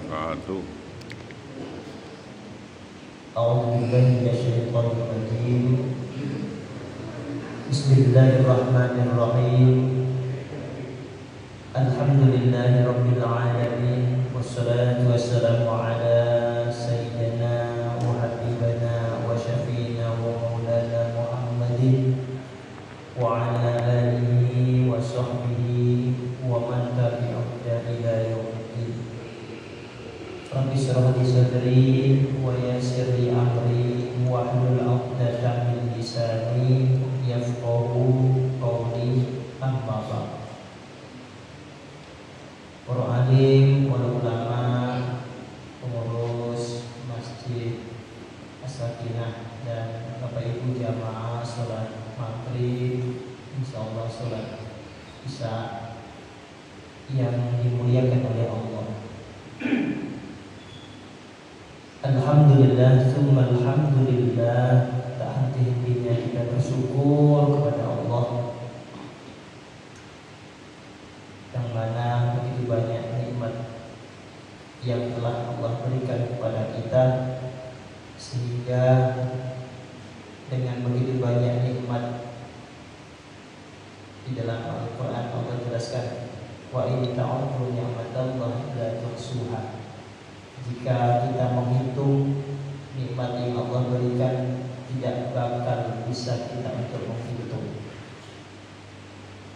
wabarakatuh. A'udzubillahi Bismillahirrahmanirrahim. Alhamdulillahirabbil alamin wassalatu wassalamu ala sayyidina wa habibina wa syafiina wa maulana Muhammadin wa ala alihi wa sahbihi wa man tabi'ahum ila yaumiddin. Rabbi shrah li sadri wa yassir li amri wahlul 'uqdatam min lisani yafqahu qawli. Amma ba'd. Para alim, para ulama, pengurus Masjid As-Sakinah dan Bapak Ibu jamaah sholat maghrib, insyaallah sholat isya yang dimuliakan oleh Allah. Alhamdulillah, summa alhamdulillah, tak henti-hentinya kita bersyukur kepada Allah yang mana begitu banyak nikmat yang telah Allah berikan kepada kita, sehingga dengan begitu banyak nikmat di dalam Al-Quran Allah jelaskan, wa in ta'uddu ni'matallahi la tuhsuha. Jika kita menghitung nikmat yang Allah berikan, tidak bakal bisa kita untuk menghitung.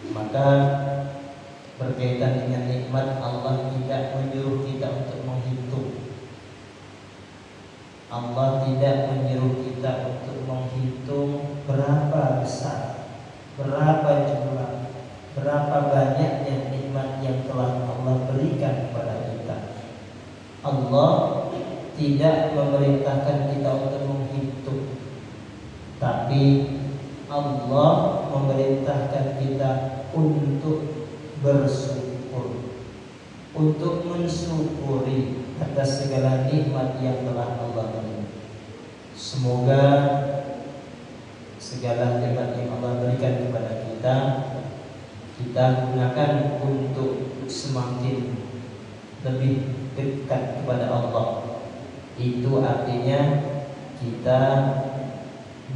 Maka berkaitan dengan nikmat, Allah tidak menyuruh kita untuk menghitung. Allah tidak menyuruh kita untuk menghitung berapa besar, berapa jumlah, berapa banyaknya nikmat yang telah Allah berikan kepada kita. Allah tidak memerintahkan kita untuk menghitung, tapi Allah memerintahkan kita untuk bersyukur, untuk mensyukuri atas segala nikmat yang telah Allah berikan. Semoga segala nikmat yang Allah berikan kepada kita, kita gunakan untuk semakin lebih dekat kepada Allah. Itu artinya kita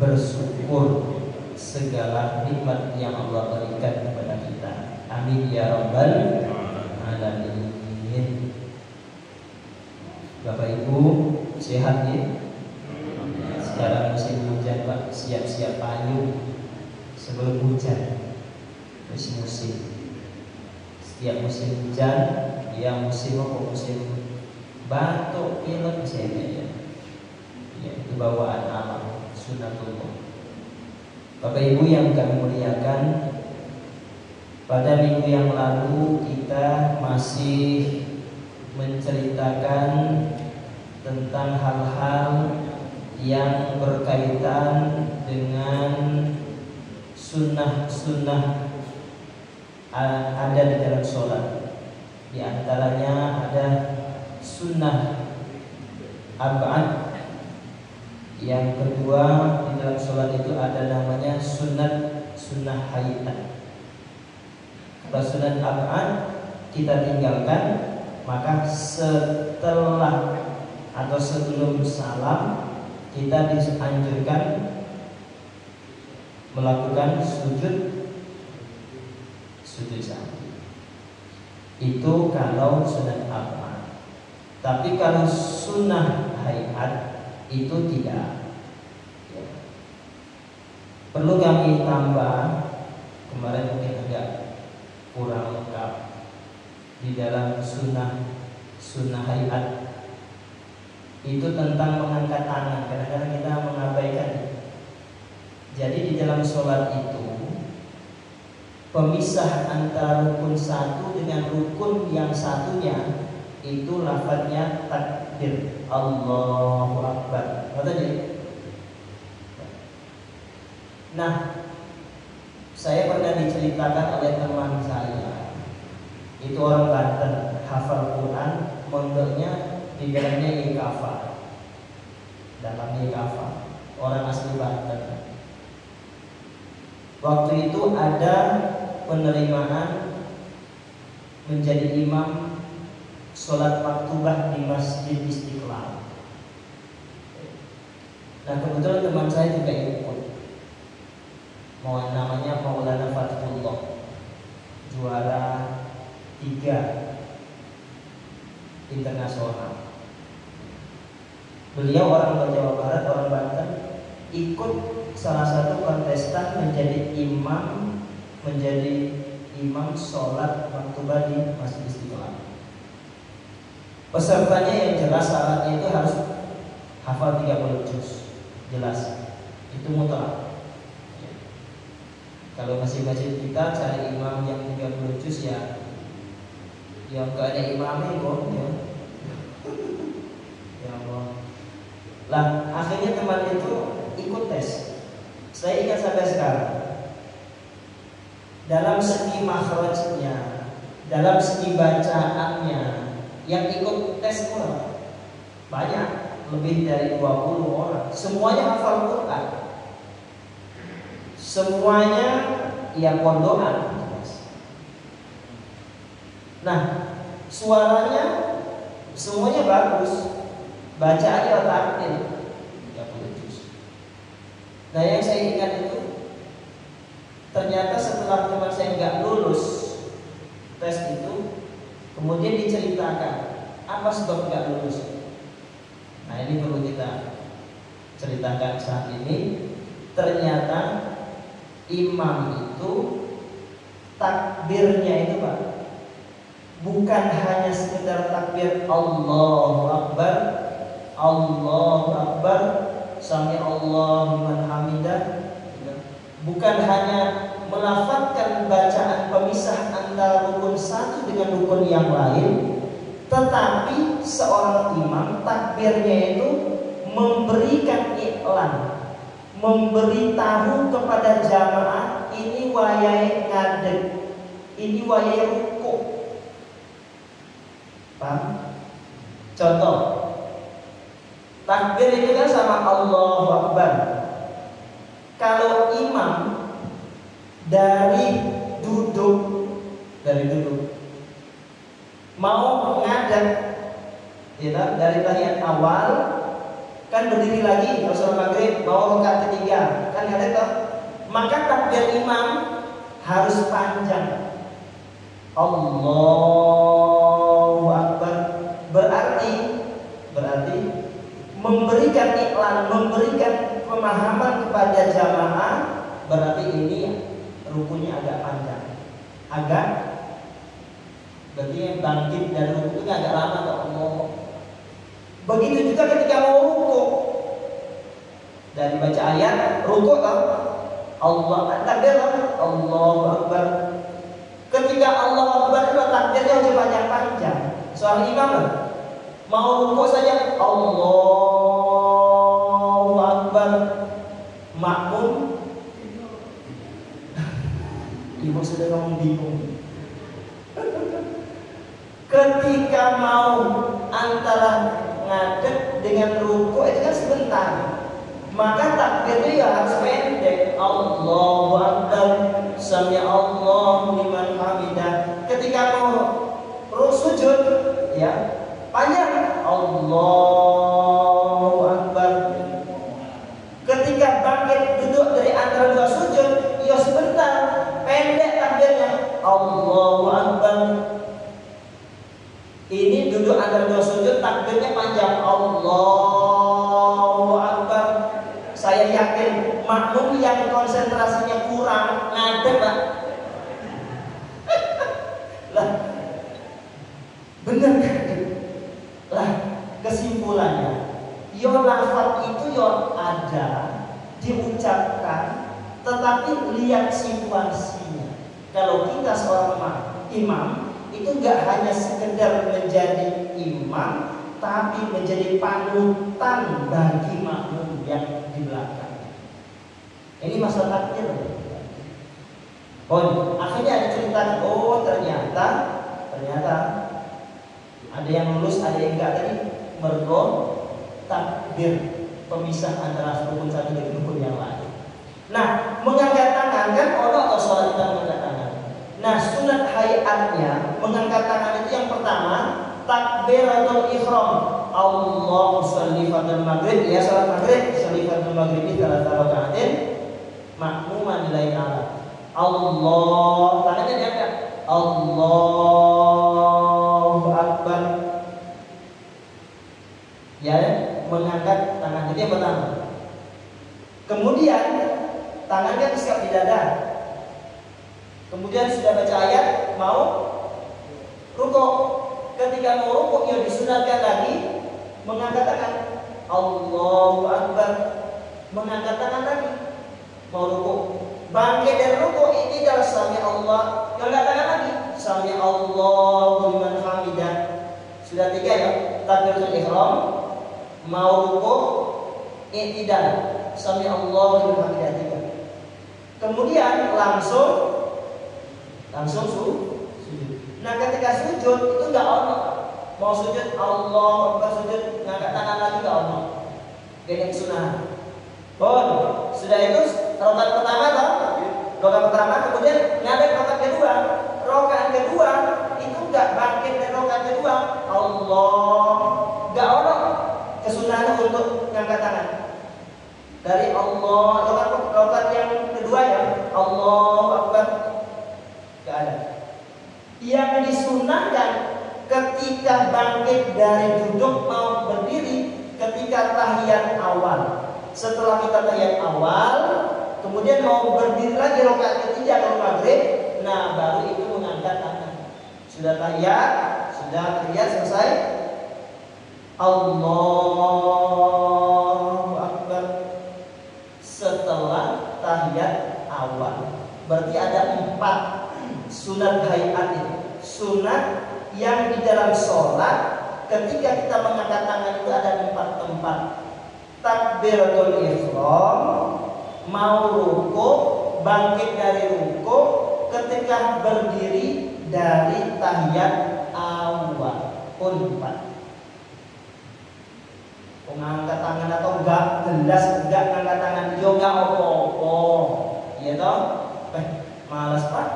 bersyukur segala nikmat yang Allah berikan kepada kita. Amin ya rabbal alamin. Bapak Ibu sehat ya? Sekarang musim hujan Pak, siap-siap payung sebelum hujan. Musim-musim. Setiap musim hujan, ya musim apa? Musim batuk, pilek misalnya ya. Ya, itu bawaan alam, sunatullah. Bapak Ibu yang kami muliakan, pada minggu yang lalu kita masih menceritakan tentang hal-hal yang berkaitan dengan sunnah-sunnah ada di dalam sholat. Di antaranya ada sunnah ab'ad. Yang kedua, di dalam sholat itu ada namanya sunnah hayat. Kalau sunnah ab'ad kita tinggalkan, maka setelah atau sebelum salam kita dianjurkan melakukan sujud sahwi. Itu kalau sunnah ab'ad. Tapi kalau sunnah hayat itu tidak. Ya. Perlu kami tambah, kemarin mungkin agak kurang lengkap di dalam sunnah hayat itu tentang mengangkat tangan. Kadang-kadang kita mengabaikan. Jadi di dalam sholat itu pemisah antara rukun satu dengan rukun yang satunya itu lafadznya takbir, Allahu Akbar. Nah, saya pernah diceritakan oleh teman saya, itu orang Banten, hafal Quran, mondoknya di dalamnya ikhafah, orang asli Banten. Waktu itu ada penerimaan menjadi imam sholat maktubah di Masjid Istiqlal. Nah kebetulan teman saya juga ikut, namanya Maulana Fatullah, juara 3 internasional. Beliau orang Jawa Barat, orang Banten, ikut salah satu kontestan menjadi imam sholat maktubah di Masjid Istiqlal. Pesertanya yang jelas syaratnya itu harus hafal 30 juz, jelas. Itu mutlak. Kalau masjid-masjid kita cari imam yang 30 juz ya, yang gak ada imamnya kok ya. Ya Allah. Lah akhirnya teman itu ikut tes. Saya ingat sampai sekarang. Dalam segi makhrajnya, dalam segi bacaannya, yang ikut tes kurang banyak, lebih dari 20 orang. Semuanya hafal Quran, semuanya ya pondokan. Nah suaranya semuanya bagus, bacaannya takdir 30 juz. Nah yang saya ingat itu, ternyata setelah teman saya nggak lulus tes itu, kemudian diceritakan apa sebab nggak lulus. Nah ini perlu kita ceritakan saat ini. Ternyata imam itu takbirnya itu Pak, bukan hanya sekedar takbir Allahu Akbar, Allahu Akbar, sami Allahu liman hamidah. Bukan hanya melafazkan bacaan pemisah antara rukun satu dengan rukun yang lain, tetapi seorang imam takbirnya itu memberikan iklan, memberitahu kepada jamaah ini wayai ngadeg, ini wayai rukuk. Paham? Contoh, takbir itu kan sama Allahu Akbar. Kalau imam dari duduk mau menghadap, ya, dari tahiyat awal kan berdiri lagi, kalau sholat maghrib mau rakaat ketiga kan ada toh, maka takbir imam harus panjang. Allahu Akbar berarti memberikan iklan, memberikan pemahaman kepada jamaah, berarti ini rukunya agak panjang, berarti yang bangkit dan rukunya agak lama atau Allah. Begitu juga ketika mau ruku, dari baca ayat ruku kan Allah takbir Allahu Akbar. Ketika Allah Akbar itu takbirnya harus panjang-panjang. Soal imam mau ruku saja Allahu Akbar, makmum ibu sudah ngomong bingung. Ketika mau antara ngadeg dengan ruku itu kan sebentar, maka takbirnya ya harus pendek. Allahu Akbar, sami Allahu liman hamidah. Ketika mau sujud ya panjang Allahu Akbar. Ketika bangkit duduk dari antara dua sujud ya sebentar, pendek takbirnya Allahu Akbar. Ini duduk antara dua sujud takbirnya panjang Allahu Akbar. Saya yakin makmum yang konsentrasinya kurang ngadeg Pak. Lah bener lah kesimpulannya, yo lafaz itu yo ada diucapkan, tetapi lihat situasinya. Kalau kita seorang imam itu nggak hanya sekedar menjadi imam, tapi menjadi panutan bagi makmum yang di belakang. Ini masalah takdir. Oh, akhirnya ada cerita. Oh, ternyata ada yang lulus, ada yang enggak tadi. Mergo takbir pemisah antara rukun satu dengan rukun yang lain. Nah, mengangkat tangan kan orang atau sholat kita mengangkat tangan. Nah, sunat hayatnya mengangkat tangan itu yang pertama takbiratul ihram. Allahu sholifatul maghrib, ya salat maghrib, sholifatul maghribi salat rakaatin makmuman lillahi ta'ala. Allah, tangannya diangkat. Allahu akbar. Ya, mengangkat tangan. Jadi yang pertama. Kemudian tangannya diikat di dada. Kemudian sudah baca ayat, mau rukuk. Ketika mau rukuk, ya disunatkan lagi mengangkat tangan. Allahu akbar. Mengangkat tangan lagi. Mau rukuk. Bangkit dari rukuk, ini adalah sami Allah. Angkat tangan lagi. Sami Allahu liman hamidah. Sudah 3 ya. Takbiratul ihram, mau rukuk, i'tidal. Sami Allahu liman hamidah 3. Kemudian langsung sujud. Nah, ketika sujud itu enggak ono. Mau sujud Allah Akbar, sujud ngangkat tangan lagi enggak ono. Ini sunnah. Sudah itu rakaat pertama toh? Rakaat pertama, kemudian ngadep rakaat kedua. Rakaat kedua itu enggak bangkit dari rakaat kedua. Allah, enggak ono kesunahan untuk ngangkat tangan. Dari Allah, rakaat yang kedua ya, Allahu Akbar. Enggak ada. Yang disunahkan ketika bangkit dari duduk mau berdiri ketika tahiyat awal. Setelah kita tahiyat awal, kemudian mau berdiri lagi rakaat ketiga kalau maghrib, nah baru itu mengangkat tangan. Sudah tahiyat selesai. Allahu Akbar. Setelah tahiyat awal, berarti ada 4 sunat hayat itu. Sunat yang di dalam sholat ketika kita mengangkat tangan itu ada 4 tempat. Takbiratul ihram, mau rukuk, bangkit dari rukuk, ketika berdiri dari tahiyat awal pun 4. Mengangkat tangan atau enggak gelas, enggak ngangkat tangan, yo enggak opo-opo, iya toh? Malas Pak,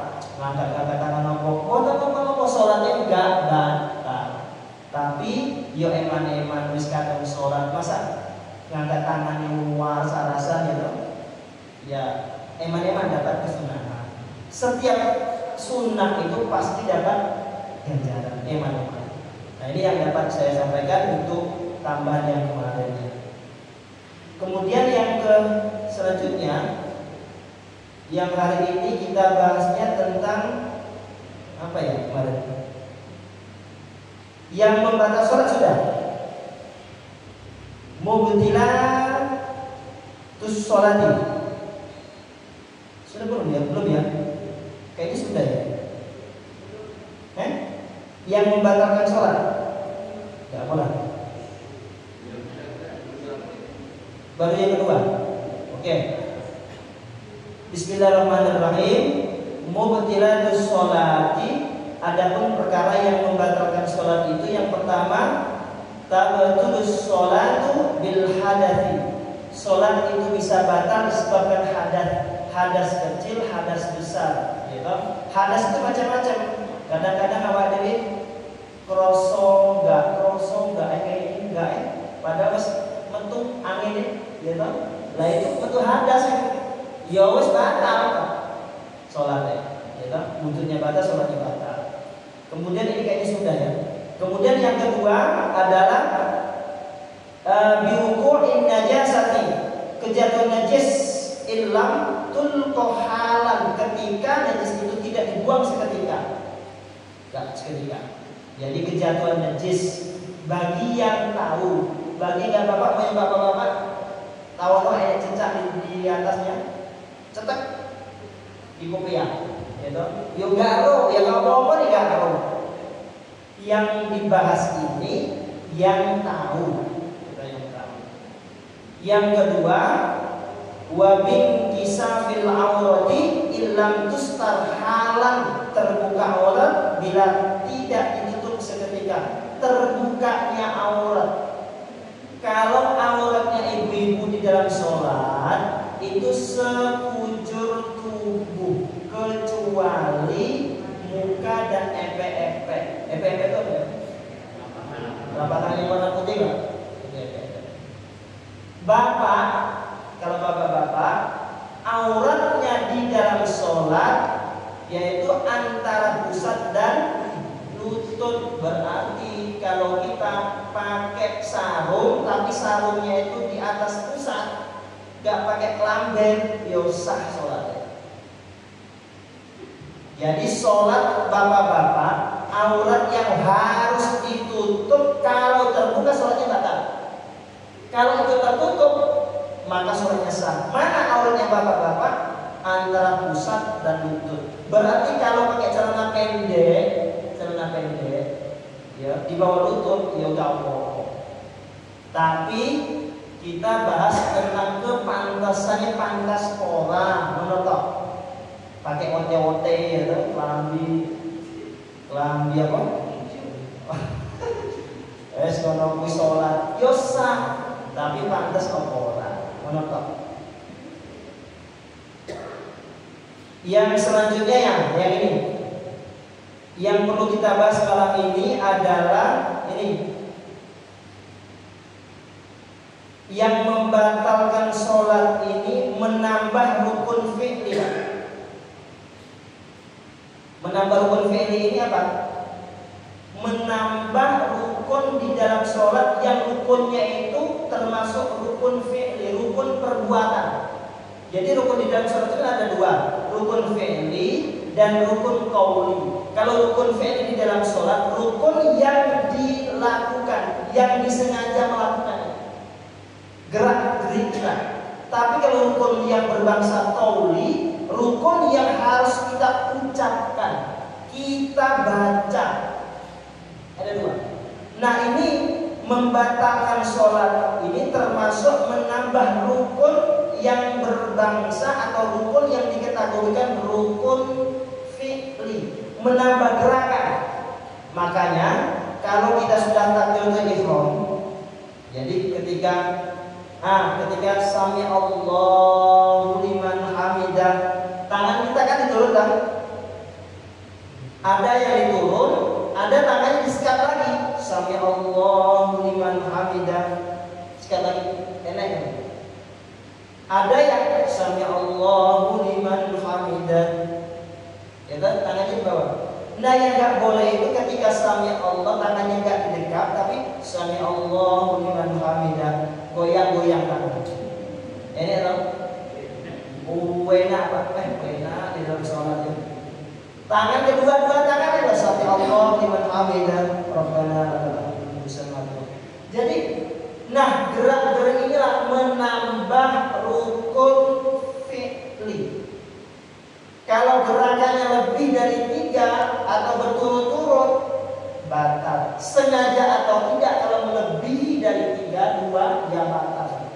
ngangkat tangan opo-opo, sholatnya enggak batal. Tapi yo eman-eman wis kadang sholat masa ngangkat tangan yang luar sarasa gitu. Ya, eman-eman dapat kesunahan. Setiap sunnah itu pasti dapat ganjaran eman-eman. Nah, ini yang dapat saya sampaikan untuk tambahan yang kemarin. Kemudian yang selanjutnya, yang hari ini kita bahasnya tentang apa ya kemarin? Yang membatas sholat sudah. Mubtilatus sholati. Sudah belum ya? Belum ya? Kayaknya sudah ya. Yang membatalkan sholat. Ya boleh. Baru yang kedua. Oke. Bismillahirrahmanirrahim. Mubtilatus sholati. Adapun perkara yang membatalkan sholat itu yang pertama, tabatulus sholatu bil hadathi. Sholat itu bisa batal disebabkan hadas kecil, hadas besar. Gitu. Hadas itu macam-macam. Kadang-kadang awak dewi kroso enggak, kayak ini enggak ya. Padahal wis metu angin gitu. Lah itu metu hadas. Ya wis batal sholatnya. Gitu. Wujudnya batal, sholatnya batal. Kemudian ini kayaknya sudah ya. Kemudian yang kedua adalah biwuqu'in najasati, kejatuhan najis illam tulqahalan, ketika najis itu tidak dibuang seketika. Enggak seketika. Jadi kejatuhan najis bagi yang tahu, bagi yang bapak-bapak tahu ada cecak di atasnya, cetek di kopiah, gitu. Yo garo, ya apa-apa nih garo. Yang dibahas ini yang tahu. Yang kedua, wabin kisafil aurati illam tustar, halan terbuka aurat bila tidak ditutup seketika. Terbukanya aurat, kalau auratnya ibu-ibu di dalam sholat itu sekujur tubuh kecuali muka dan epe-epe. Epe-epe itu apa? Telapak tangan yang warna putih nggak? Bapak, kalau bapak-bapak, auratnya di dalam sholat yaitu antara pusat dan lutut. Berarti kalau kita pakai sarung tapi sarungnya itu di atas pusat, nggak pakai kelamben, ya sah sholatnya. Jadi sholat bapak-bapak, aurat yang harus ditutup, kalau terbuka sholatnya batal. Kalau itu tertutup, maka sholatnya sah. Mana auratnya bapak-bapak? Antara pusat dan lutut. Berarti kalau pakai celana pendek, ya di bawah lutut, ya udah apa. Tapi kita bahas tentang kepantasannya, pantas orang menurut pakai ote-ote ya tuh, kelambi apa? Ngono kuwi salat yo sah, tapi pantas apa ora? Menurut. Yang selanjutnya yang ini. Yang perlu kita bahas malam ini adalah ini. Yang membatalkan sholat ini menambah rukun fi'li. Menambah rukun fi'li ini apa? Menambah rukun di dalam sholat yang rukunnya itu termasuk rukun fi'li, rukun perbuatan. Jadi rukun di dalam sholat itu ada dua, rukun fi'li dan rukun qauli. Kalau rukun fi'li di dalam sholat, rukun yang dilakukan, yang disengaja melakukan, gerak-geriklah. Tapi kalau rukun yang berbangsa qauli, rukun yang harus kita ucapkan, kita baca. Ada dua. Nah ini membatalkan sholat ini termasuk menambah rukun yang berbangsa atau rukun yang dikategorikan rukun fi'li, menambah gerakan. Makanya kalau kita sudah takbiratul ihram, jadi ketika sami Allahu liman hamidah, tangan kita kan diturun kan? Ada yang diturun, ada tangannya disikat lagi. Sami Allahu liman hamidah, sikat lagi, enak. Ada yang sami Allahu liman hamidah, ya kan? Tangannya di bawah. Nah yang nggak boleh itu ketika sami Allah tangannya nggak didekat, tapi sami Allahu liman hamidah, goyang-goyang tangan. Ini loh, wena pak, wena di dalam sholat itu. Tangan kedua-dua tangan adalah sami Allah liman hamidah, Rabbana lakal hamdu. Jadi, nah gerak-gerik inilah menambah rukun fi'li. Kalau gerakannya lebih dari 3 atau berturut-turut, batal. Sengaja atau tidak, kalau melebihi dari 3, 2 ya batal.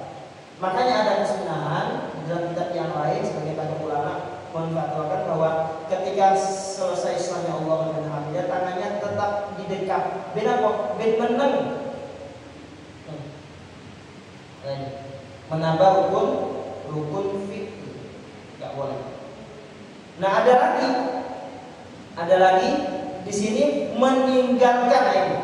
Makanya ada kesunahan di dalam kitab yang lain sebagai banyak ulama menfatwakan bahwa ketika selesai sami Allah liman hamidah, tangannya tetap didekap. Ben apa? Ben meneng. Menambah rukun fi'li, nggak boleh. Nah ada lagi di sini meninggalkan ini.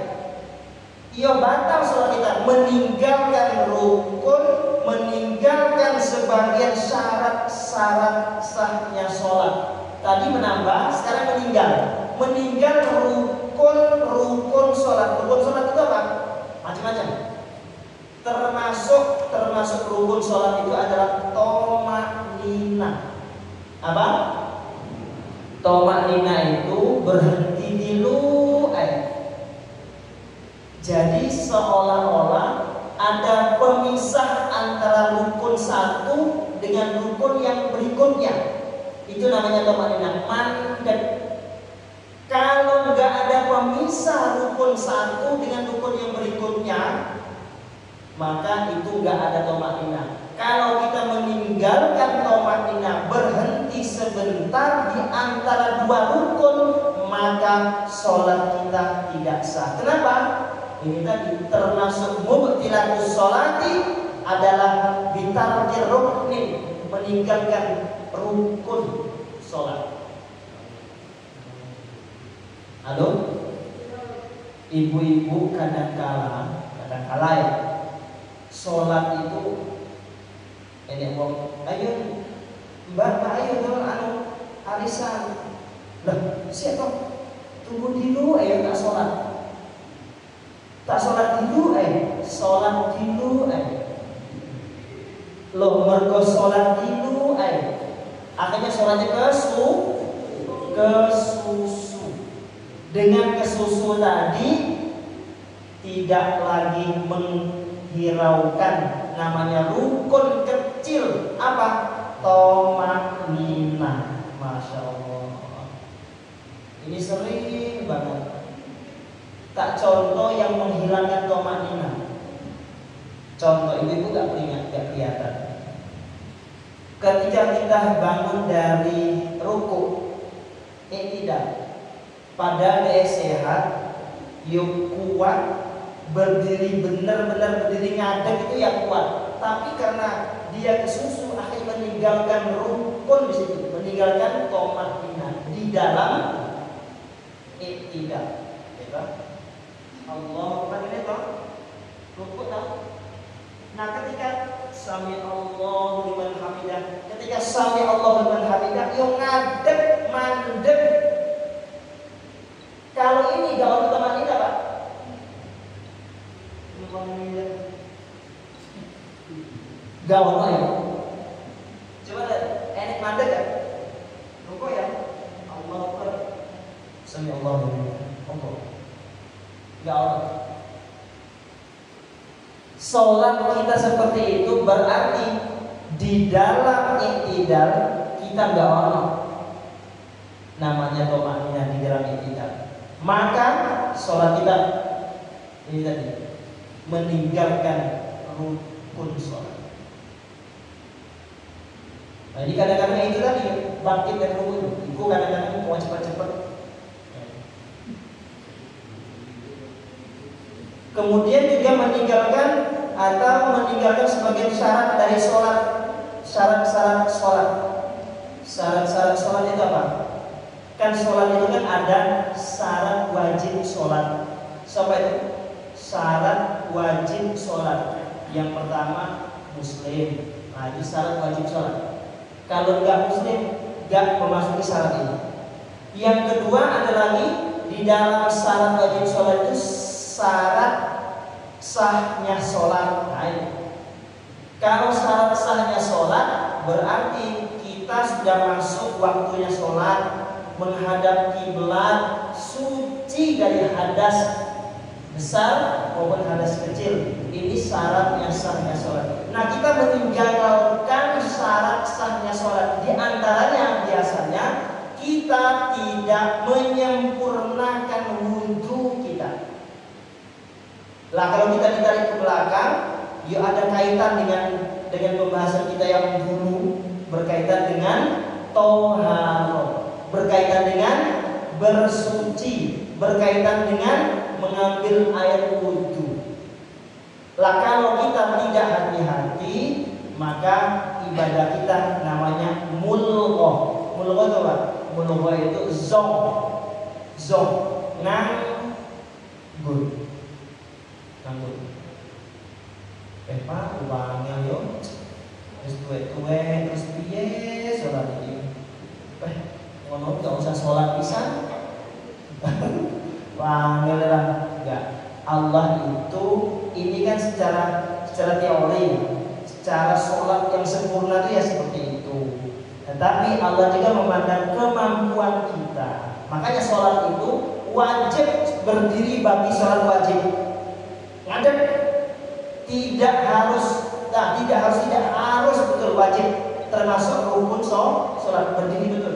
Iya batal sholat kita, meninggalkan rukun, meninggalkan sebagian syarat-syarat sahnya sholat. Tadi menambah, sekarang meninggal rukun sholat. Rukun sholat itu apa? Macam-macam. Termasuk rukun sholat itu adalah toma'nina. Apa? Toma'nina itu berhenti dulu. Jadi seolah-olah ada pemisah antara rukun satu dengan rukun yang berikutnya. Itu namanya toma'nina, mandek. Kalau nggak ada pemisah rukun satu dengan rukun yang berikutnya, maka itu nggak ada toma'nina. Kalau kita meninggalkan toma'nina, berhenti sebentar di antara dua rukun, maka sholat kita tidak sah. Kenapa? Ini tadi termasuk mubtilatus sholati adalah bitarki ruknin, meninggalkan rukun sholat. Halo? Ibu-ibu kadang-kala ya, sholat itu ini ngomong, ayo mbak ayo dong arisan. Lah siapa? Tunggu dulu, ayo tak sholat dulu, sholat dulu, lo mergo sholat dulu, akhirnya sholatnya kesusu. Dengan kesusu tadi tidak lagi menghiraukan namanya rukun kecil apa? Tomaknina. Masya Allah. Ini sering banget. Tak contoh yang menghilangkan tomaknina. Contoh ibu gak kelihatan. Ketika kita bangun dari ruku, tidak. Padahal dia sehat, yuk kuat, berdiri benar-benar berdiri ngadeg itu ya kuat. Tapi karena dia kesusu akhirnya meninggalkan rukun di situ, meninggalkan tomaknina di dalam tidak. Allah ini toh rukun tahu. Nah ketika sami Allahu liman hamidah, ketika sami Allahu liman hamidah, yuk ngadeg mandeg. Kalau ini gawat utama ini apa? Gawat apa ya? Coba lihat, enak mandek kan? Rukuk ya? Allah Akbar. Sami Allahu liman hamidah. Gawat. Sholat kita seperti itu berarti di dalam iktidal kita nggak ono namanya tomaknina di dalam iktidal. Maka sholat kita ini tadi meninggalkan rukun sholat. Nah ini kadang-kadang itu tadi bangkit dari rukun. Itu kadang-kadang mau cepat-cepat. Kemudian juga meninggalkan sebagian syarat dari sholat. Syarat-syarat sholat. Syarat-syarat sholat itu apa? Kan sholat itu kan ada syarat wajib sholat. Sampai itu syarat wajib sholat. Yang pertama muslim. Nah itu syarat wajib sholat. Kalau nggak muslim nggak memasuki syarat ini. Yang kedua ada lagi di dalam syarat wajib sholat itu syarat sahnya sholat. Nah, kalau syarat sahnya sholat berarti kita sudah masuk waktunya sholat, menghadap kiblat, suci dari hadas besar maupun hadas kecil. Ini syaratnya sahnya sholat. Nah kita meninggalkan syarat sahnya sholat. Di antaranya biasanya kita tidak menyempurnakan wudhu kita. Lah kalau kita ditarik ke belakang, ya ada kaitan dengan pembahasan kita yang dulu berkaitan dengan toharo, berkaitan dengan bersuci, berkaitan dengan mengambil air wudhu. Lah kalau kita tidak hati-hati, maka ibadah kita namanya mulghah. Mulghah itu apa? Mulghah itu zong nganggur. Pak, uangnya yo, terus tuwe terus piye sholat ini? Ngono nggak usah sholat pisan. Wangnya lah, enggak. Allah itu ini kan secara teori, secara sholat yang sempurna itu ya seperti itu. Tetapi Allah juga memandang kemampuan kita. Makanya sholat itu wajib berdiri bagi sholat wajib. Ngadep tidak harus betul wajib termasuk rukun sholat berdiri betul.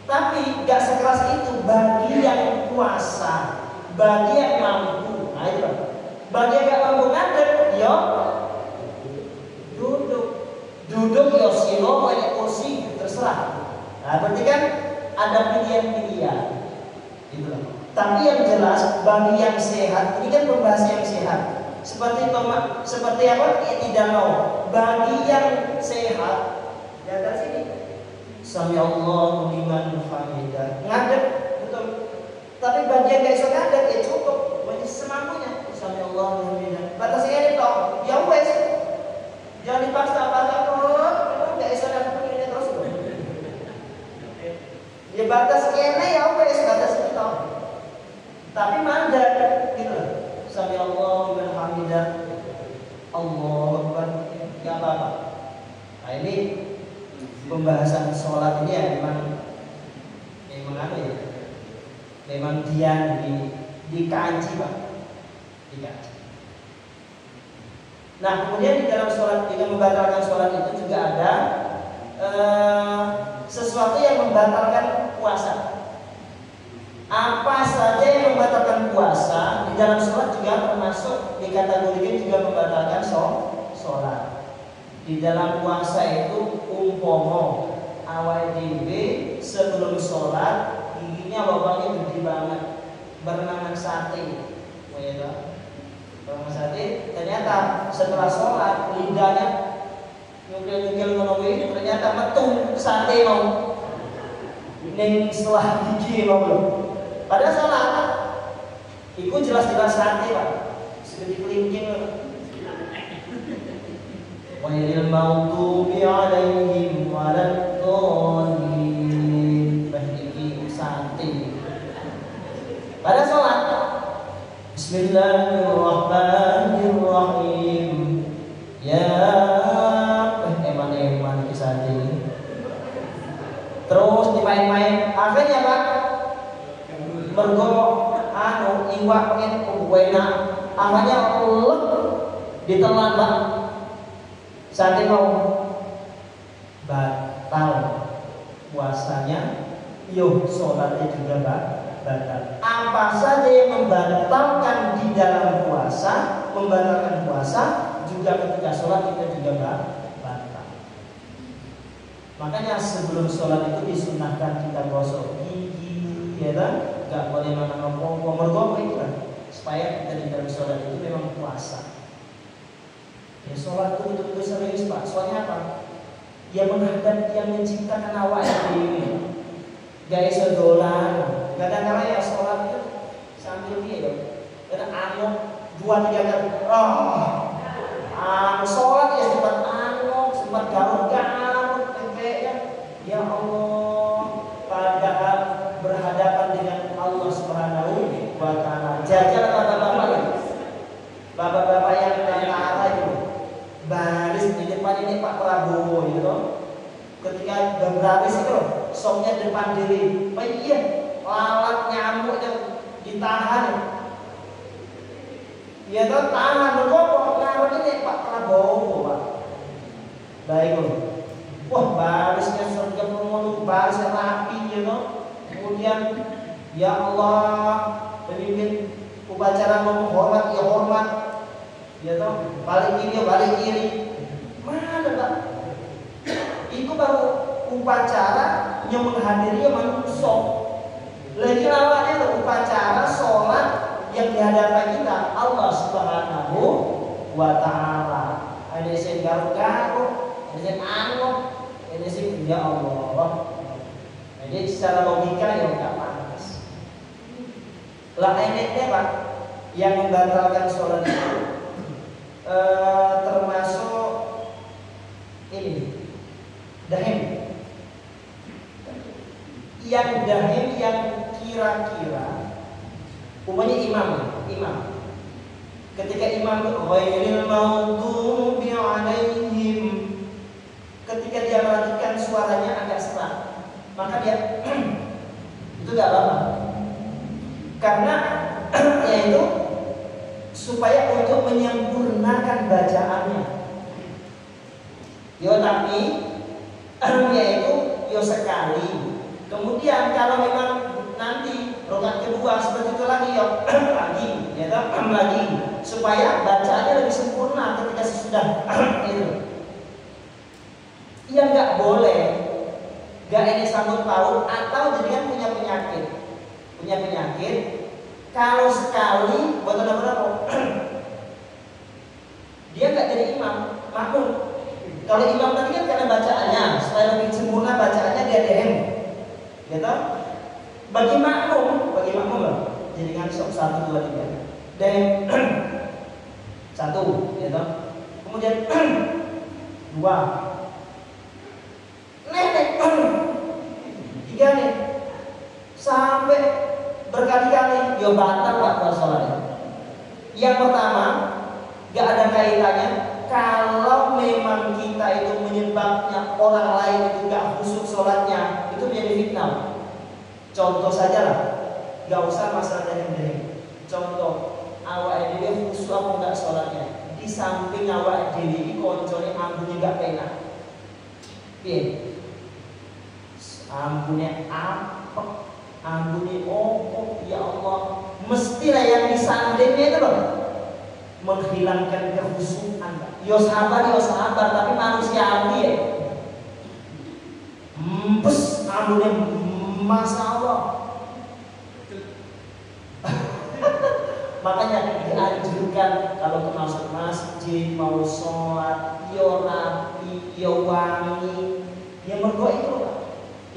Tapi gak sekeras itu bagi yang puasa, bagi yang mampu. Nah itu bagi yang gak mampu ngadep, yo duduk yo silo banyak kursi terserah. Nah berarti kan ada pilihan-pilihan. Gitu. Tapi yang jelas bagi yang sehat, ini kan pembahasan yang sehat. Seperti apa? Tidak mau. Bagi yang sehat, ya dari sini. Sami Allahu liman hamidah. Ngadep betul. Tapi bagian gak iso ngadat ya cukup, wajib semampunya. Sami Allah alhamdulillah. Batasnya ini toh, ya wes. Jangan dipaksa apa-apa kok. Memang gak iso ngadat begini terus. Ya batas kene ya wes, batas ini toh. Tapi mandat gitu. Sami Allah alhamdulillah. Allahu Akbar. Ya apa-apa. Nah ini pembahasan sholat ini ya memang apa ya? Memang dia dikaji Pak, dikaji. Nah kemudian di dalam sholat, dengan membatalkan sholat itu juga ada sesuatu yang membatalkan puasa. Apa saja yang membatalkan puasa di dalam sholat juga termasuk dikategorikan juga membatalkan sholat. Di dalam puasa itu umpomo awal dhewe sebelum sholat giginya lubangnya gede banget, bernangan sate, bernangan sate. Ternyata setelah sholat lidahnya nyugil ngono kuwi, ternyata metu sate mau ning setelah gigi mau belum. Pada sholat, itu jelas-jelas sate Pak, segede kelingking. Wailil maghdubi alaihim waladdallin. Bahiki sate. Pada sholat, Bismillahirrahmanirrahim. Ya, eman-eman sate. Terus dimain-main. Akhirnya Pak, mergo iwak enak. Akhirnya ditelan Pak. Sate mau batal puasanya, sholatnya juga batal. Apa saja yang membatalkan di dalam puasa, membatalkan puasa, juga ketika sholat kita juga batal. Makanya sebelum sholat itu disunahkan kita gosok gigi, ya kan? Gak boleh makan ompong-ompong, mergo itu kan, supaya kita di dalam sholat itu memang puasa. Ya sholat itu betul-betul serius Pak. Soalnya apa? Ya menghadap yang menciptakan awak ini. Gak iso dolan. Kadang-kadang ya sholat itu sambil dia ya. Karena anok 2-3 kali. Sholat ya sempat anok, sempat garut-garut, ya Allah. Padahal berhadapan dengan Allah Subhanahu wa Ta'ala. Jajal bapak-bapak yang tentara itu. Baris di depan ini Pak Prabowo gitu. Ketika berbaris itu songnya depan diri. Iya, lalat nyamuk yang ditahan. Ya toh tahan berkokok ngaruh ini Pak Prabowo Pak. Baik wah barisnya sergap mulu, barisnya rapi gitu. Kemudian ya Allah pemimpin upacara menghormat ya hormat. Ya toh, balik kiri, mana Pak? Itu baru upacara yang menghadiri manusia. Lagi lawannya itu upacara sholat yang dihadapan kita Allah Subhanahu wa Ta'ala. Ada yang garuk-garuk, ada yang angguk, ada yang ya Allah. Jadi secara logika ya nggak pantas. Lah enaknya Pak, yang membatalkan sholat itu termasuk ini dahim yang kira-kira umpamanya imam ketika imam ghairil maghdubi alaihim, ketika dia melakukan suaranya agak serak, maka dia itu gak apa-apa karena yaitu supaya untuk menyempurnakan bacaannya. Tapi yaitu sekali. Kemudian kalau memang nanti rakaat kedua seperti itu lagi lagi supaya bacaannya lebih sempurna ketika sesudah itu. Ya nggak boleh, nggak ini sanggup paut atau jadikan punya penyakit. Kalau sekali buat benar-benar dia nggak jadi imam, makmum. Kalau imam tadi kan karena bacaannya, supaya lebih sempurna bacaannya dia DM, gitu. Bagi makmum 1, 2, 3. Dan satu, ya toh. Kemudian 2. Nenek 3 nih. Sampai berkali-kali yo batal Pak sholatnya. Yang pertama, gak ada kaitannya. Kalau memang kita itu menyebabnya orang lain itu gak khusyuk sholatnya, itu menjadi fitnah. Contoh saja lah, gak usah masalah dari. Contoh, awak dewe khusyuk apa enggak sholatnya? Di samping awak dewe ini koncone ambune gak penak. Piye? Ambune apa? Ambune opo? Ya Allah, mestilah yang disandingnya itu loh menghilangkan kehusukan. Yo sabar, tapi manusiawi ya. Bes ambune Masya Allah. Makanya dianjurkan kalau masuk masjid mau sholat, yo rapi, yo wangi. Ya mergo itu Pak,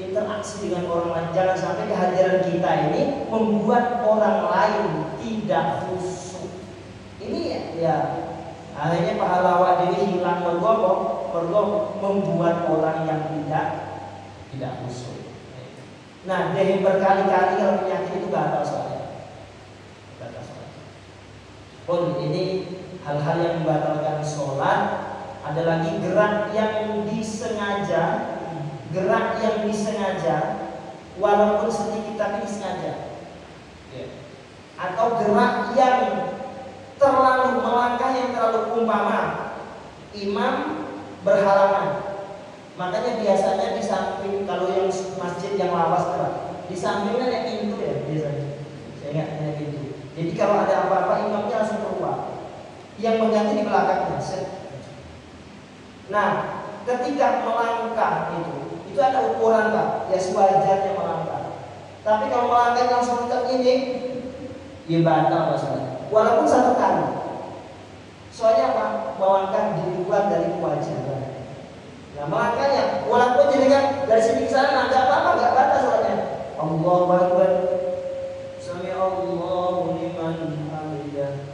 interaksi dengan orang lain. Jangan sampai kehadiran kita ini membuat orang lain tidak khusyuk. Ini ya akhirnya pahala awak dewi hilang mergo membuat orang yang tidak khusyuk. Nah, dari berkali-kali kalau penyakit itu batal soalnya. Pun ini hal-hal yang membatalkan sholat. Ada lagi gerak yang disengaja, walaupun sedikit tapi disengaja. Atau gerak yang terlalu melangkah, yang terlalu umpama imam berhalangan. Makanya biasanya di samping, kalau yang masjid yang lawas di sampingnya ada pintu ya biasanya. Saya ingat ada pintu. Jadi kalau ada apa-apa imamnya langsung keluar, yang mengganti di belakangnya. Nah, ketika melangkah itu ada ukuran Pak, ya sewajarnya melangkah. Tapi kalau melangkah langsung ke ini, ya batal masalah. Walaupun 1 kali. Soalnya apa? Melangkah di luar dari kewajaran. Nah, melangkahnya walaupun jadi kan dari sini ke sana nggak apa-apa, nggak batal soalnya. Allahu Akbar. Sami Allahu liman hamidah.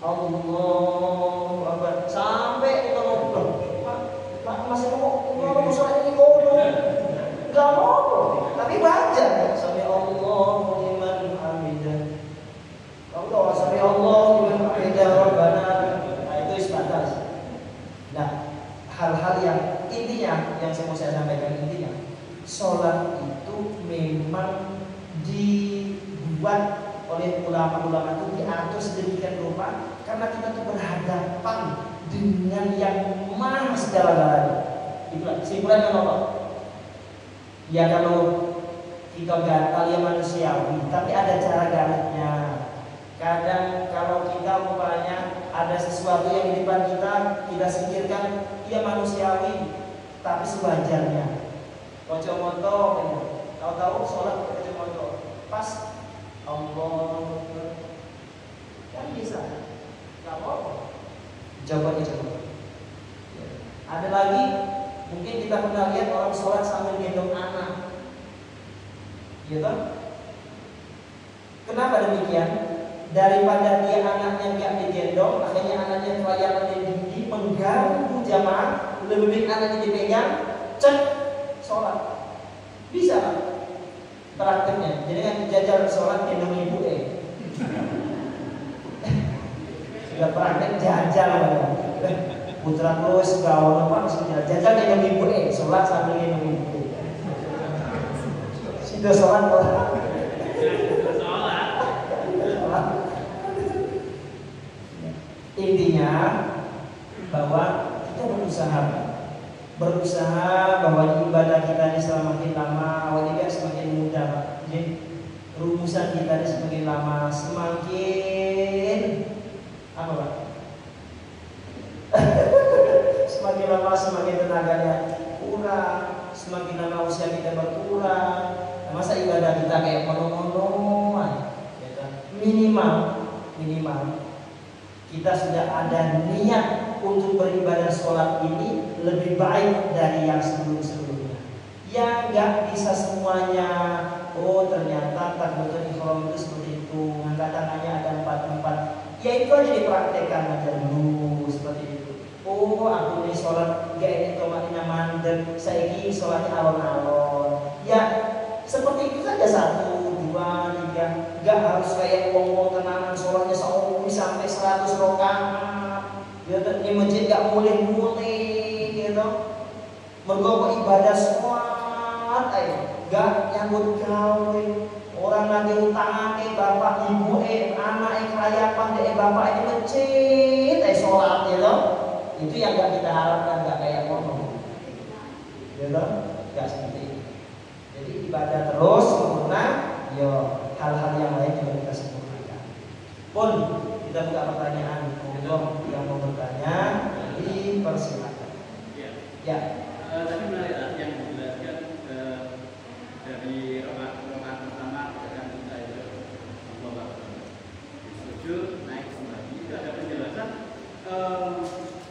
Allahu Akbar. Sampai kita ngobrol. Pak masih mau sholat ini kono. Enggak mau. Tapi baca Sami Allahu liman hamidah. Allah Sami Allahu liman hamidah Rabbana. Nah, itu isbatas. Nah, hal-hal yang intinya yang saya mau sampaikan intinya, sholat itu memang dibuat oleh ulama-ulama itu diatur sedemikian rupa karena kita tuh berhadapan dengan yang maha segala-galanya. Itulah kesimpulannya apa? Ya kalau kita gatal ya manusiawi, tapi ada cara galaknya. Kadang kalau kita umpamanya ada sesuatu yang di depan kita singkirkan, dia manusiawi, tapi sewajarnya. Kocok-moto, tahu-tahu sholat kocok-moto, pas Allah kan bisa, nggak apa-apa. Coba. Ada lagi, mungkin kita pernah lihat orang sholat sambil gendong anak, gitu. Kenapa demikian? Daripada dia anaknya nggak digendong, akhirnya anaknya kelayapan tinggi mengganggu jamaah, lebih baik anaknya dipegang, cek sholat. Bisa prakteknya. Jadi kan jajal sholat gendong ibu sudah praktek jajal putra terus gaul apa sudah jajal gendong ibu sholat sambil gendong ibu. Sudah sholat orang. Intinya bahwa kita berusaha bahwa ibadah kita ini semakin lama, awal juga semakin mudah. Jadi rumusan kita ini semakin lama semakin apa Pak? Semakin lama semakin tenaganya kurang, semakin lama usia kita berkurang. Nah, masa ibadah kita kayak mono-monoan, minimal kita sudah ada niat untuk beribadah sholat ini lebih baik dari yang sebelum-sebelumnya. Yang nggak bisa semuanya, oh ternyata takbiratul ihram itu seperti itu, angkat tangannya ada 4-4. Ya itu aja dipraktekkan aja dulu seperti itu. Oh, aku ini sholat gak ini tomatina mandek, saiki sholatnya alon-alon. Ya seperti itu saja 1, 2, 3. Gak harus kayak wong-wong tenanan sholatnya sampai 100 rakaat. Ya di masjid gak mulih-mulih gitu. Mergo ibadah sholat aja, gak nyambut gawe. Orang lagi utangake bapak ibu anak kelayapan bapak ini masjid sholat gitu. Itu yang gak kita harapkan, gak kayak ngomong gitu, gak seperti itu. Jadi ibadah terus sempurna, yo hal-hal yang lain juga kita sempurnakan. Pun kita buka pertanyaan untuk yang mau bertanya, dipersilakan. Ya. Tadi menarik yang dijelaskan dari rokaat pertama ketika kita itu sujud naik kembali, itu ada penjelasan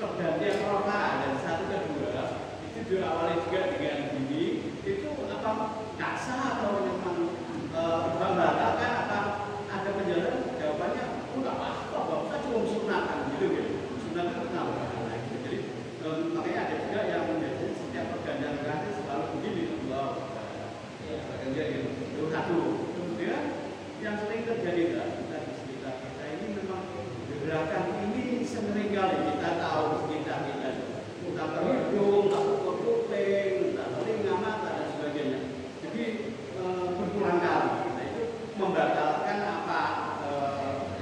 pergantian rokaat dari 1 ke 2 itu diawali juga dengan gini, itu apa kasah atau memang membatalkan, apa ada penjelasan? Jawabannya enggak apa-apa, kita cuma sunatan gitu. Sunatan itu kenapa? Jadi makanya ada juga yang menjadi setiap pergantian rokaat selalu begini, Allah itu 1. Kemudian yang sering terjadi kita di sekitar kita ini memang gerakan ini sering kali kita tahu sekitar kita, entah berhidung, entah kuping, entah telinga, mata dan sebagainya. Jadi berulang kali. Nah itu membatalkan apa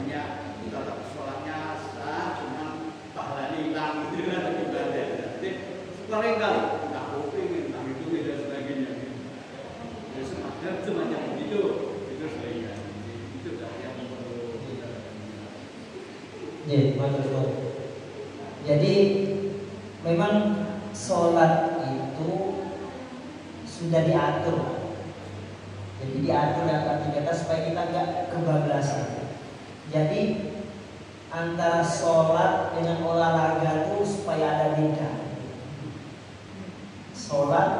hanya tetap sholatnya sah, cuma pahalanya hilang gitu kan ibadah. Jadi sering kali entah kuping, entah hidung dan sebagainya. Semacam begitu, itu sering kali. Itu yang perlu kita. Betul. Jadi memang sholat itu sudah diatur. Jadi diatur dalam arti kata supaya kita nggak kebablasan. Jadi antara sholat dengan olahraga itu supaya ada beda. Sholat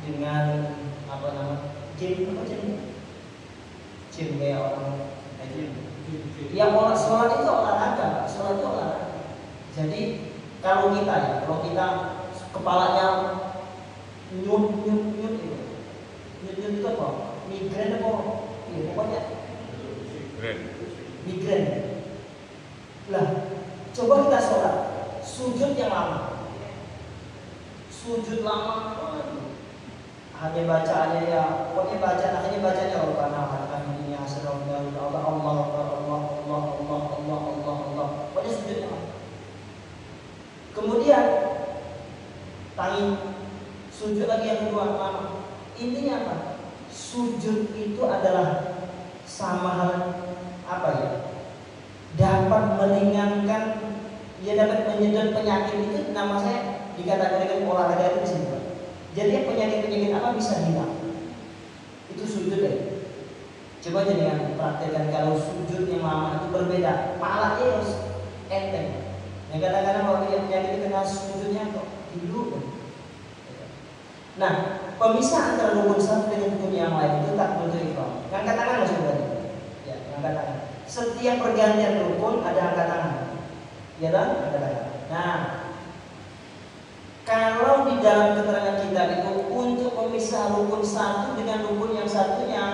dengan gym kayak orang ya sholat itu olahraga, sholat itu olahraga. Jadi kalau kita kepalanya nyut itu apa? Migrain apa? Ya pokoknya migrain. Lah, coba kita sholat, sujud yang lama. Hanya bacaannya ya, pokoknya bacanya Rabbana atina hasanah Allah. Pokoknya sujudnya. Kemudian tangi sujud lagi yang kedua lama. Intinya apa? Sujud itu adalah sama hal apa ya? Dapat meringankan, dapat menyedot penyakit itu nama saya dikatakan dengan olahraga itu bisa. Jadi penyakit-penyakit apa bisa hilang. Itu sujud ya. Coba aja dengan praktekkan kalau sujud yang lama itu berbeda. Palanya harus enteng. Yang kadang-kadang kalau penyakit kena sujudnya kok tidur. Nah, pemisah antara rukun satu dengan rukun yang lain itu takbiratul ihram. Angkat tangan maksudnya. Ya, angkat tangan. Setiap pergantian rukun ada angkat tangan. Ya kan? Angkat tangan. Nah, kalau di dalam keterangan kita itu untuk memisah rukun satu dengan rukun yang satunya,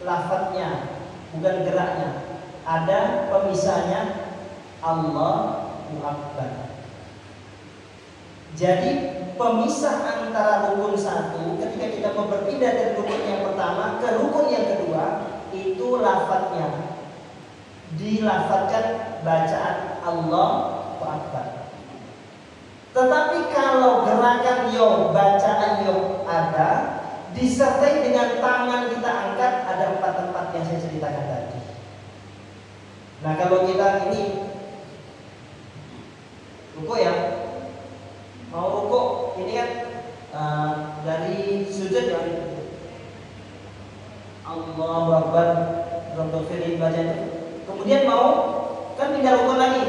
lafadznya bukan geraknya, ada pemisahnya Allahu Akbar. Jadi pemisah antara rukun satu ketika kita mau berpindah dari rukun yang pertama ke rukun yang kedua itu lafadznya dilafadzkan bacaan Allahu Akbar. Tetapi kalau gerakan bacaan ada disertai dengan tangan kita angkat, ada 4 tempat yang saya ceritakan tadi. Nah kalau kita ini ruku ya, mau ruku ini kan dari sujud ya, Allahu Akbar, Rabbul Firin baca itu. Kemudian mau kan pindah rukun lagi,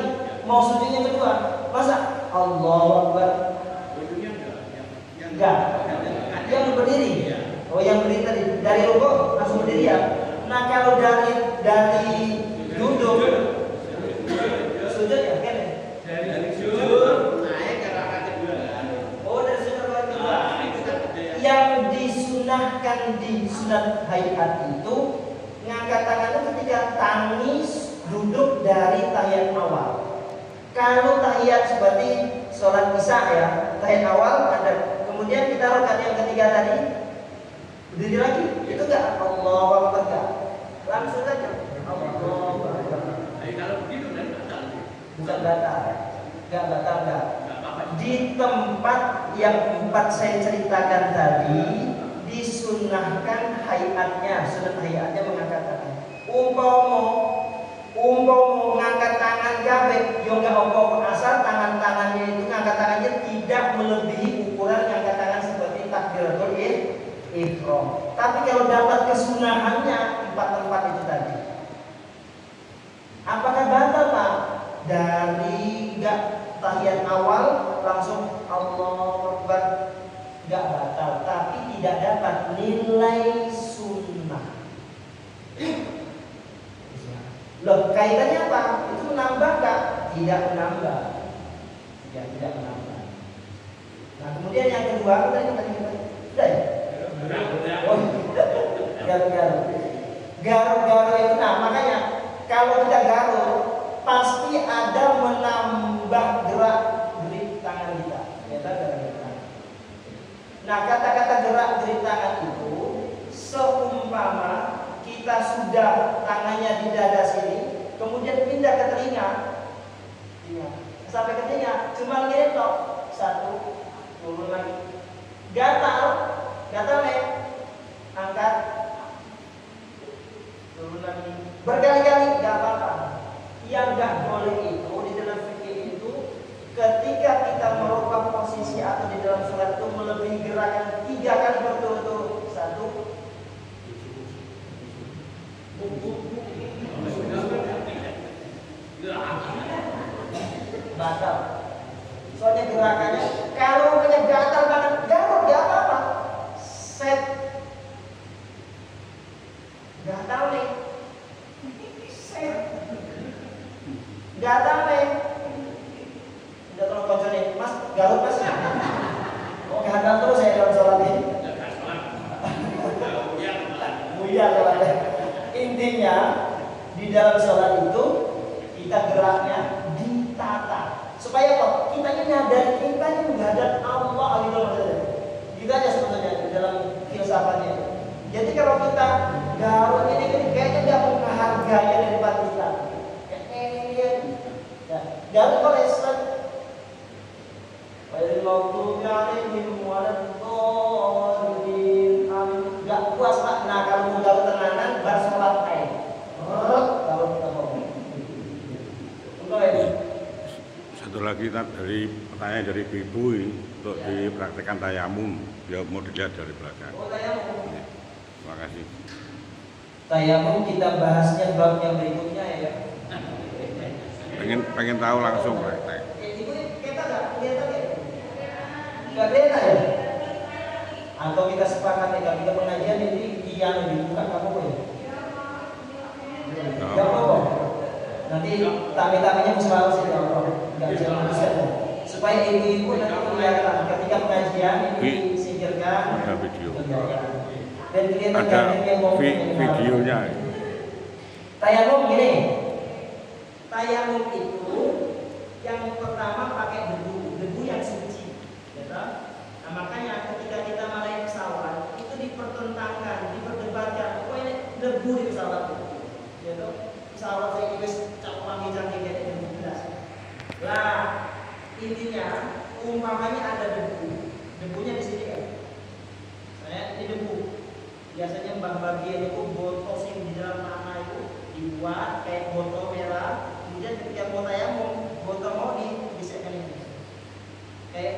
mau sujud yang kedua, masa Allahu Akbar? Enggak. Yang berdiri. Oh, yang berdiri tadi dari rukuk langsung berdiri ya. Nah, kalau dari dari duduk sujud ya kan? Dari sujud naik ke rakaat kedua kan. Oh, dari sujud rakaat kedua. Nah, itu kan ada Yang disunahkan di sunat hayat itu ngangkat tangannya ketika tangis duduk dari tahiyat awal. Kalau tahiyat seperti sholat isya ya, tahiyat awal ada. Kemudian kita rakaat yang ketiga tadi berdiri lagi, itu enggak Allahu Akbar enggak? Langsung saja Allahu Akbar. kalau begitu kan batal. Bukan batal, enggak batal enggak. Enggak apa-apa. Di tempat yang 4 saya ceritakan tadi disunahkan hayatnya, sunat hayatnya mengangkat tangan. Umpama mengangkat tangan kabeh, yo enggak apa-apa asal tangannya itu ngangkat tangannya tidak melebihi ukuran ngangkat tangan seperti takbiratul ihram. Tapi kalau dapat kesunahannya 4 tempat itu tadi, apakah batal Pak? Dari enggak tahiyat awal langsung Allahu Akbar, enggak batal, tapi tidak dapat nilai sunnah. Loh, kaitannya apa? Itu menambah enggak? Tidak menambah. Ya, tidak menambah. Nah, kemudian yang kedua tadi sudah ya? Oh, garuk-garuk itu, nah makanya kalau kita garuk pasti ada menambah gerak-gerik tangan kita. Nah, kata-kata gerak-gerik tangan itu seumpama kita sudah tangannya di dada sini, kemudian pindah ke telinga, sampai ke telinga, cuma ngetok 1, turun lagi, gatal nih, angkat, turun lagi, berkali-kali, nggak apa-apa. Yang nggak boleh itu di dalam fikih itu, ketika kita merubah posisi atau di dalam sholat itu melebihi gerakan 3 kali berturut-turut. 1, batal. Soalnya gerakannya kalau punya gatal banget, garuk ya apa-apa. Set gatal nih. Set gatal nih. Udah tolong konconnya, Mas, garuk Mas. Oh, gatal terus saya dalam sholat ini. Buyar sholatnya. Intinya di dalam sholat itu kita geraknya ditata supaya apa? Kita ini nyadar kita ini menghadap Allah gitu maksudnya. Gitu aja sebetulnya di dalam filsafatnya. Jadi kalau kita garuk ini kayaknya nggak menghargai yang di depan kita. Garuk boleh sholat. Wa'ilmautubi alaihim waladhdallin. Nggak puas Pak. Nah kalau mau garuk tenanan bar sholat aja. Kalau kita ngomong. Satu lagi dari pertanyaan dari ibu ini untuk dipraktekkan tayamum, dia mau dilihat dari belakang. Oh, tayamum. Ya, terima kasih. Tayamum kita bahasnya bab yang berikutnya ya. Pengen tahu langsung praktek. Ibu kita nggak kelihatan ya? Nggak kelihatan ya? Atau kita sepakat ya kita pengajian ini yang dibuka kamu ya? Nggak apa-apa. Nanti tamu-tamunya musyawarah sih nggak bisa meneruskan ya. Supaya ibu-ibu nanti kelihatan ketika pengajian ini disingkirkan. Ada video. Dan kelihatan Ada yang mau videonya. Tayamum gini. Tayamum itu yang pertama pakai debu yang suci, ya toh? Nah makanya ketika kita naik pesawat itu dipertentangkan, diperdebatkan, oh ini debu di pesawat itu, ya toh? Pesawat saya guys cakupan canggih kayak debu belas. Lah intinya umpamanya ada debunya di sini kan, saya ini debu. Biasanya mbah bagian itu botol sing di dalam tanah itu dibuat kayak botol merah. Kemudian ketika mau tayamum, botol mau dibisikkan ini kayak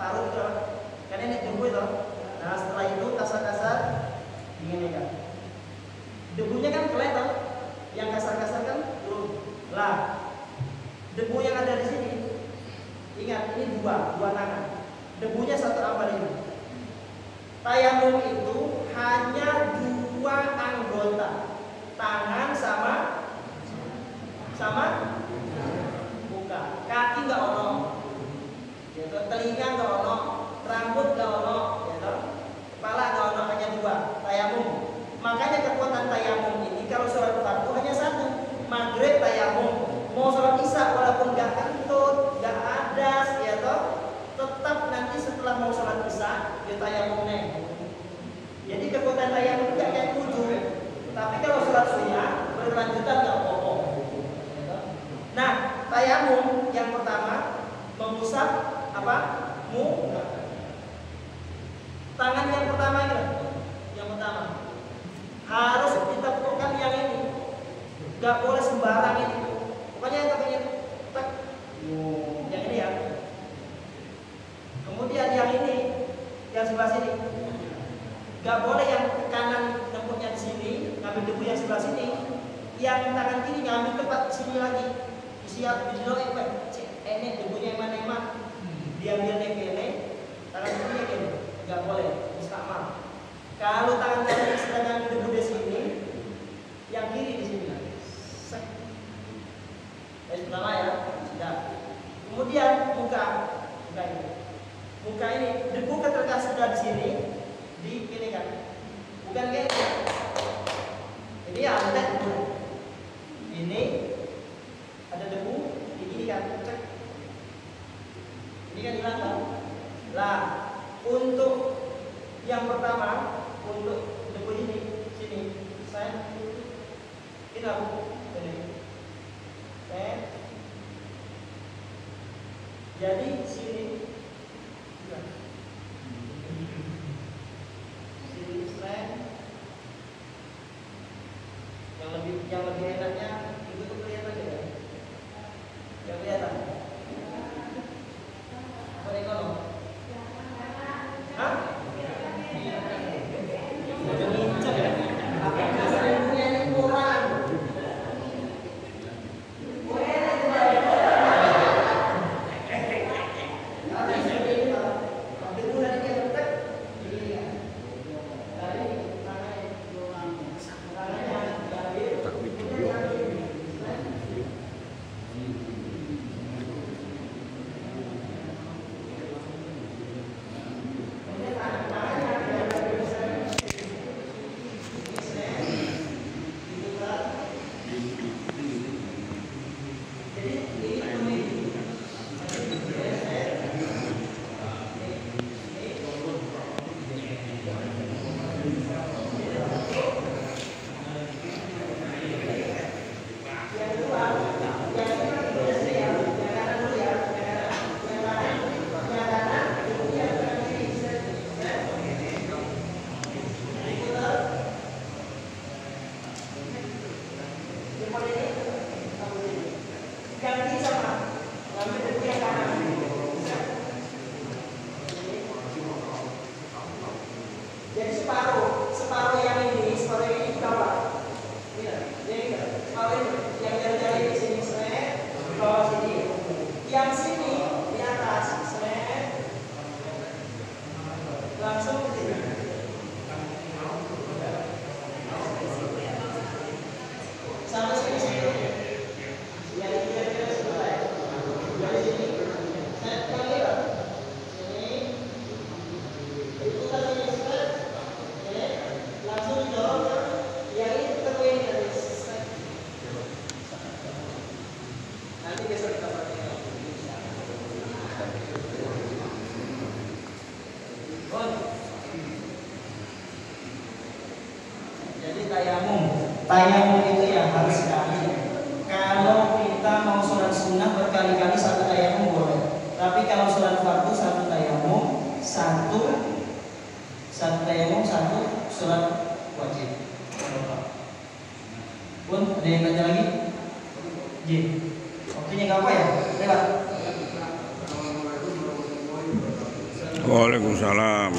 parut itu kan ini debu itu. Nah setelah itu kasar-kasar begini kan, debunya kan kelihatan, yang kasar-kasar kan turun. Lah debu yang ada di sini, ingat ini dua tangan, debunya satu apa ini? Tayamum itu hanya 2 anggota, tangan telinga nggak ono, rambut nggak ono, ya toh? Kepala nggak ono, hanya dua, tayamum. Makanya kekuatan tayamum ini kalau sholat fardu hanya satu, maghrib tayamum. Mau sholat isya walaupun nggak kentut, nggak adas, ya toh, tetap nanti setelah mau sholat isya dia tayamum neng. Jadi kekuatan tayamum nggak kayak wudhu. Tapi kalau sholat sunnah berkelanjutan nggak apa-apa. Nah, tayamum yang pertama mengusap apa? Tangan yang pertama ini, yang pertama harus ditepukkan yang ini, nggak boleh sembarang ini. Pokoknya yang tepuknya tek, yang ini ya. Kemudian yang ini, yang sebelah sini, nggak boleh yang kanan nempuknya di sini, ngambil debu yang sebelah sini, yang tangan kiri ngambil tempat sini lagi. Siap di dulu ini debunya mana diambil ini, tangan kirinya gini, nggak boleh istiqamah. Kalau tangan kanan sedang ngambil debu di sini, yang kiri di sini. Pertama ya, sudah. Kemudian muka ini debu ketika sudah di sini, di ini kan, bukan kayak ini. Ini ya ada debu. Ini ada debu di sini kan, cek. Ini kan hilang kan? Lah, untuk yang pertama, untuk debu ini sini, saya ini aku ini. Jadi sini yang lebih enaknya itu tuh kelihatan aja ya. Yang kelihatan. Apa nih kalau? Hah? Ngincet ya? Apa punya ini kurang? Tayamum itu yang harus sekali. Kalau kita mau sholat sunnah berkali-kali satu tayamum boleh. Tapi kalau sholat fardu satu tayamum, satu tayamum, satu sholat wajib. Pun ada yang tanya lagi? Jin. Waktunya nggak apa ya? Lewat. Waalaikumsalam.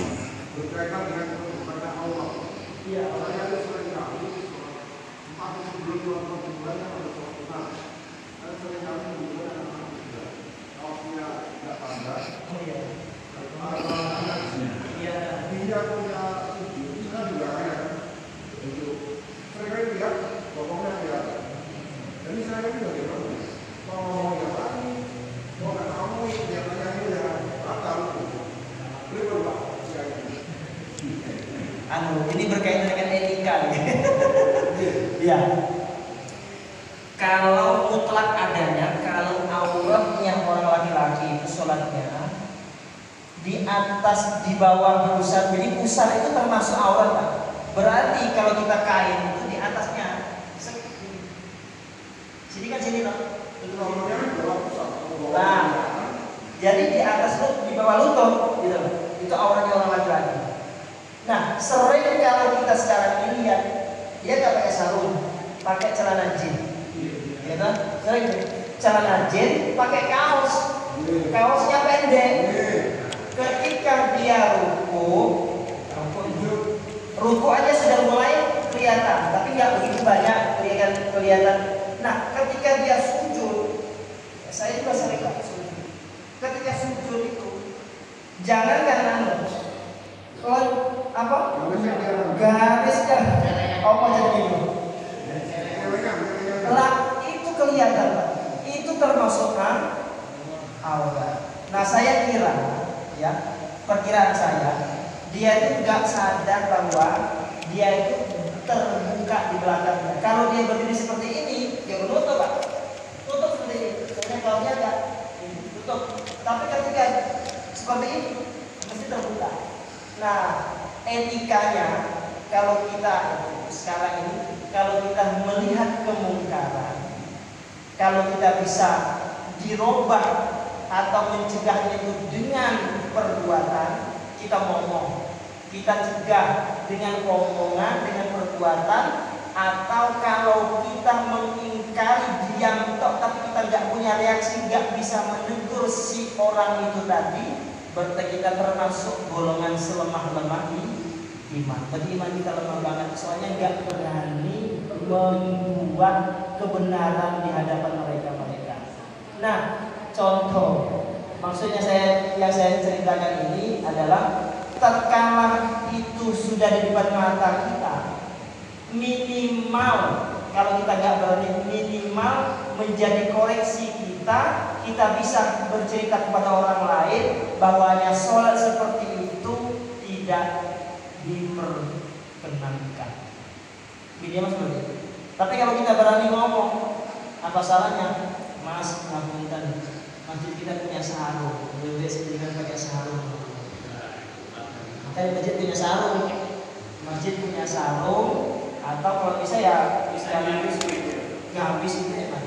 Berkaitan dengan kepada Allah. Iya. Saya seringkali sebelum melakukan hubungan pada suatu sunnah. Saya seringkali hubungan anak-anak muda. Kalau dia tidak pandai, Oh iya. dia punya saya juga kaya. Seringkali lihat bokongnya dia. Jadi saya ini bagaimana? Mau ngomong yang lain, mau nggak tahu, dia tanya ini ya batal. Ini berkaitan dengan etika. Ya. Kalau mutlak adanya, kalau auratnya orang laki-laki itu sholatnya di atas, di bawah pusar. Jadi pusar itu termasuk aurat, Pak. Berarti kalau kita kain itu di atasnya. Sini kan sini loh. Nah, jadi di atas itu di bawah lutut, gitu. Itu auratnya orang laki-laki. Nah, sering kalau kita sekarang ini lihat dia nggak pakai sarung, pakai celana jeans. Ya kan? Sering celana jeans pakai kaos, kaosnya pendek. Ketika dia ruku aja sudah mulai kelihatan, tapi nggak begitu banyak kelihatan. Nah, ketika dia sujud, saya juga sering sujud. Ketika sujud itu, jangan karena garisnya, jadi ini. Lah, kelihatan, Pak. Itu termasuk aurat. Nah, saya kira, ya, perkiraan saya, dia itu nggak sadar bahwa dia itu terbuka di belakangnya. Kalau dia berdiri seperti ini, dia menutup, Pak. Tutup seperti ini. Soalnya klaunya nggak tutup. Tapi ketika seperti ini, mesti terbuka. Nah, etikanya, kalau kita sekarang ini, kalau kita melihat kemungkaran, kalau kita bisa dirubah atau mencegahnya itu dengan perbuatan, kita ngomong, kita cegah dengan omongan, dengan perbuatan, atau kalau kita mengingkari diam tok, tapi kita nggak punya reaksi, nggak bisa menegur si orang itu tadi, berarti kita termasuk golongan selemah-lemah iman. Beriman kita lemah banget, soalnya nggak berani membuat kebenaran di hadapan mereka. Nah, contoh, maksudnya yang saya ceritakan ini adalah tatkala itu sudah di depan mata kita, minimal kalau kita nggak berani, minimal menjadi koreksi kita bisa bercerita kepada orang lain bahwanya sholat seperti itu tidak diperkenankan. Minimal seperti itu. Tapi kalau kita berani ngomong, apa salahnya? Mas, ngapunten, masjid kita punya sarung, lebih sedikit pakai sarung. Makanya masjid punya sarung, atau kalau bisa ya habis itu ya, Pak.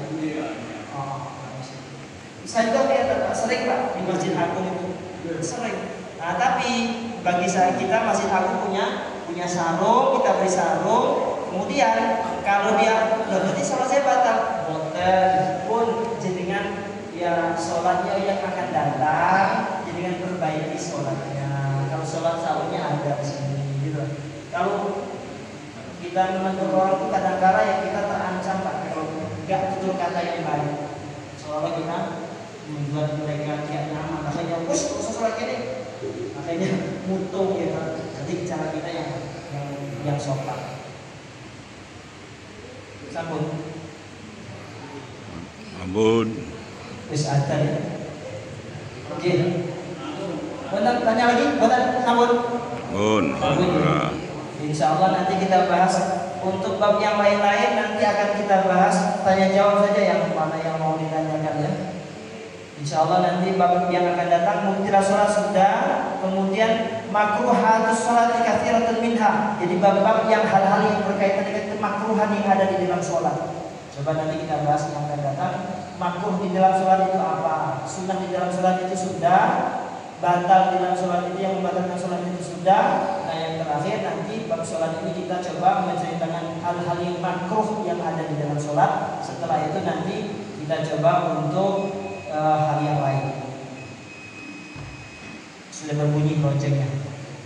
Saya juga lihat sering, Pak, di Masjid Agung itu sering. Nah, tapi bagi kita Masjid Agung punya sarung, kita beri sarung. Kemudian kalau dia berarti sholat saya batal, hotel pun jenengan ya sholatnya yang akan datang, jenengan perbaiki sholatnya. Kalau sholat sahurnya ada di sini, gitu. Kalau kita menegur orang itu kadang-kadang ya kita terancam, Pak, kalau nggak tutur kata yang baik, soalnya kita membuat mereka tidak nyaman. Makanya sholat ini, makanya mutung ya, Pak. Jadi cara kita yang sopan. Sampun. Ampun. Wis ada ya. Oke. Benar, tanya lagi? Benar, sampun. Ampun. Insya Allah nanti kita bahas untuk bab yang lain-lain, nanti akan kita bahas tanya jawab saja yang mana yang mau ditanyakan ya. Insya Allah nanti bab yang akan datang mubtilah sholat sudah, kemudian makruhatus sholat katsiratun minha. Jadi bab-bab yang hal-hal yang berkaitan dengan kemakruhan yang ada di dalam sholat. Coba nanti kita bahas yang akan datang. Makruh di dalam sholat itu apa? Sunnah di dalam sholat itu sudah, batal di dalam sholat itu, yang membatalkan sholat itu sudah. Nah, yang terakhir nanti bab sholat ini kita coba menceritakan hal-hal yang makruh yang ada di dalam sholat. Setelah itu nanti kita coba untuk hal yang lain. Sudah berbunyi loncengnya.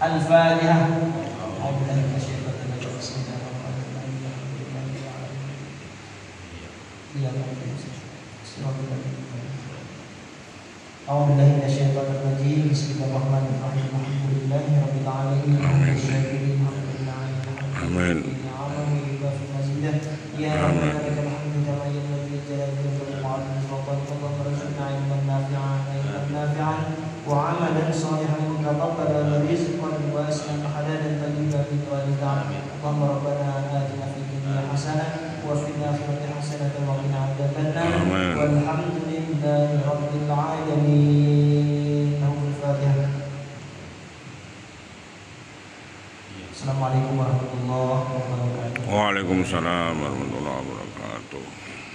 Al-Fatihah. A'udzubillahi minasyaitonir rajim. Bismillahirrahmanirrahim. Alhamdulillahirabbil alamin. Amin. وعملا صالحا متقبلا ورزقا واسعا حلالا طيبا من والدعم اللهم ربنا آتنا في الدنيا حسنة وفي الآخرة حسنة وقنا عذاب النار آمين. والحمد لله رب العالمين. الفاتحة. Assalamualaikum warahmatullahi wabarakatuh. Waalaikumsalam warahmatullahi wabarakatuh.